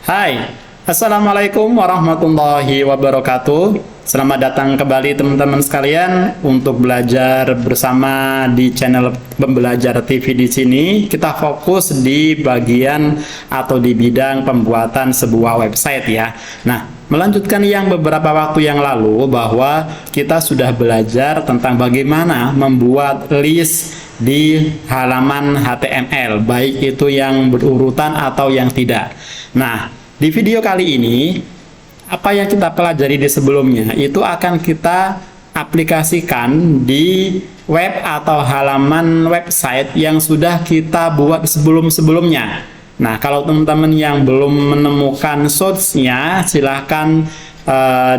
Hai, Assalamualaikum warahmatullahi wabarakatuh. Selamat datang kembali teman-teman sekalian untuk belajar bersama di channel Pembelajar TV di sini. Kita fokus di bagian atau di bidang pembuatan sebuah website ya. Nah, melanjutkan yang beberapa waktu yang lalu bahwa kita sudah belajar tentang bagaimana membuat list di halaman HTML, baik itu yang berurutan atau yang tidak. Nah, di video kali ini, apa yang kita pelajari di sebelumnya itu akan kita aplikasikan di web atau halaman website yang sudah kita buat sebelum-sebelumnya. Nah, kalau teman-teman yang belum menemukan source-nya, silahkan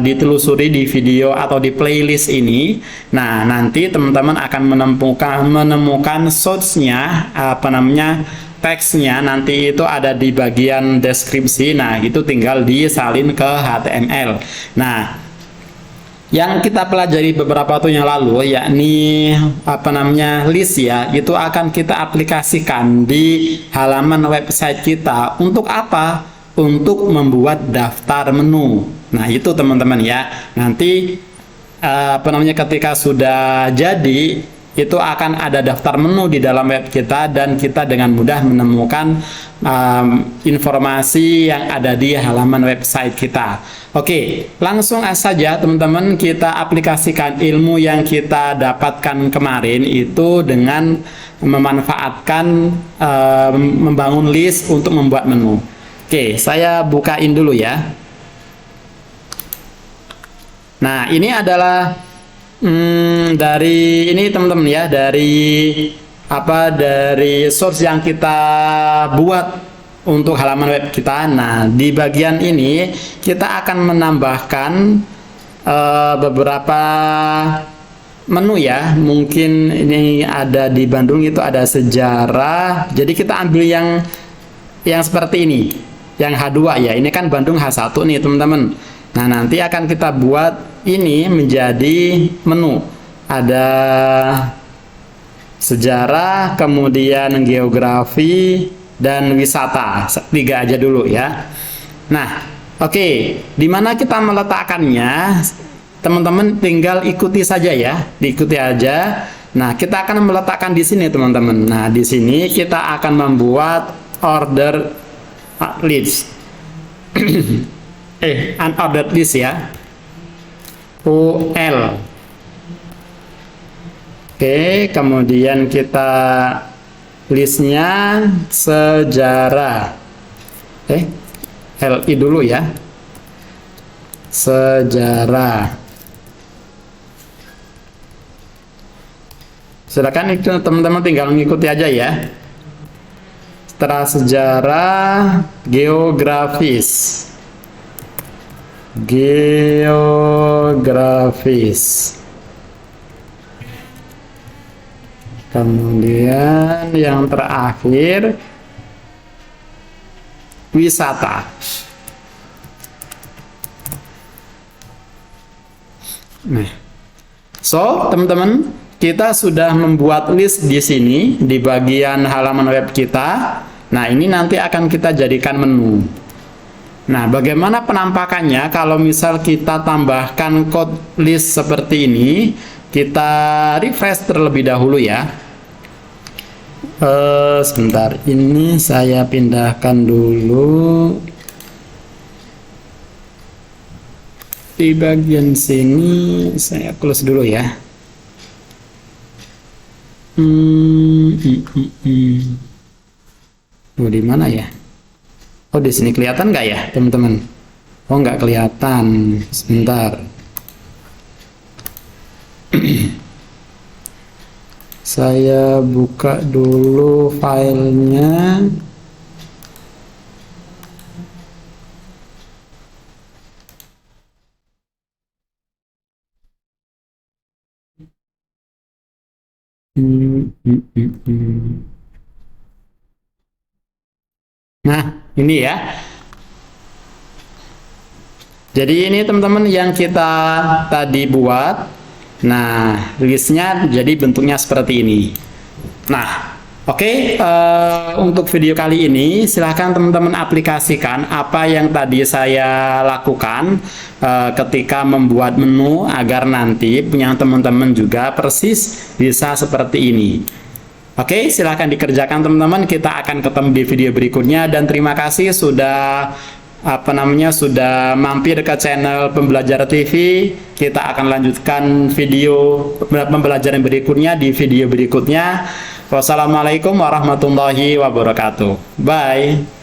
ditelusuri di video atau di playlist ini. Nah, nanti teman-teman akan menemukan source-nya, teksnya nanti itu ada di bagian deskripsi. Nah, itu tinggal disalin ke HTML. Nah, yang kita pelajari beberapa waktu yang lalu yakni list ya, itu akan kita aplikasikan di halaman website kita. Untuk apa? Untuk membuat daftar menu. Nah, itu teman-teman ya. Nanti ketika sudah jadi, itu akan ada daftar menu di dalam web kita dan kita dengan mudah menemukan informasi yang ada di halaman website kita. Oke, langsung saja teman-teman kita aplikasikan ilmu yang kita dapatkan kemarin itu dengan memanfaatkan membangun list untuk membuat menu. Oke, saya bukain dulu ya. Nah, ini adalah dari ini teman-teman ya, dari source yang kita buat untuk halaman web kita. Nah, di bagian ini kita akan menambahkan beberapa menu ya. Mungkin ini ada di Bandung itu ada sejarah. Jadi kita ambil yang seperti ini, yang H2 ya. Ini kan Bandung H1 nih teman-teman. Nah, nanti akan kita buat ini menjadi menu. Ada sejarah, kemudian geografi, dan wisata. 3 aja dulu ya. Nah, oke. Di mana kita meletakkannya? Teman-teman tinggal ikuti saja ya. Diikuti aja. Nah, kita akan meletakkan di sini teman-teman. Nah, di sini kita akan membuat order list. Unordered list ya. UL. Oke, kemudian kita listnya sejarah. LI dulu ya. Sejarah. Silakan itu teman-teman tinggal mengikuti aja ya. Setelah sejarah, geografis. Kemudian yang terakhir wisata. Nah, teman-teman, kita sudah membuat list di sini di bagian halaman web kita. Nah, ini nanti akan kita jadikan menu. Nah, bagaimana penampakannya kalau misal kita tambahkan code list seperti ini? Kita refresh terlebih dahulu ya. Sebentar, ini saya pindahkan dulu. Di bagian sini saya close dulu ya. Di mana ya? Oh, di sini kelihatan nggak ya, teman-teman? Oh, nggak kelihatan. Sebentar. Saya buka dulu filenya. Nah, ini ya. Jadi ini teman-teman yang kita tadi buat. Nah, listnya jadi bentuknya seperti ini. Nah, Oke, untuk video kali ini silahkan teman-teman aplikasikan apa yang tadi saya lakukan ketika membuat menu agar nanti punya teman-teman juga persis bisa seperti ini. Oke, silahkan dikerjakan teman-teman. Kita akan ketemu di video berikutnya dan terima kasih sudah sudah mampir ke channel Pembelajar TV. Kita akan lanjutkan video pembelajaran berikutnya di video berikutnya. Wassalamualaikum warahmatullahi wabarakatuh. Bye.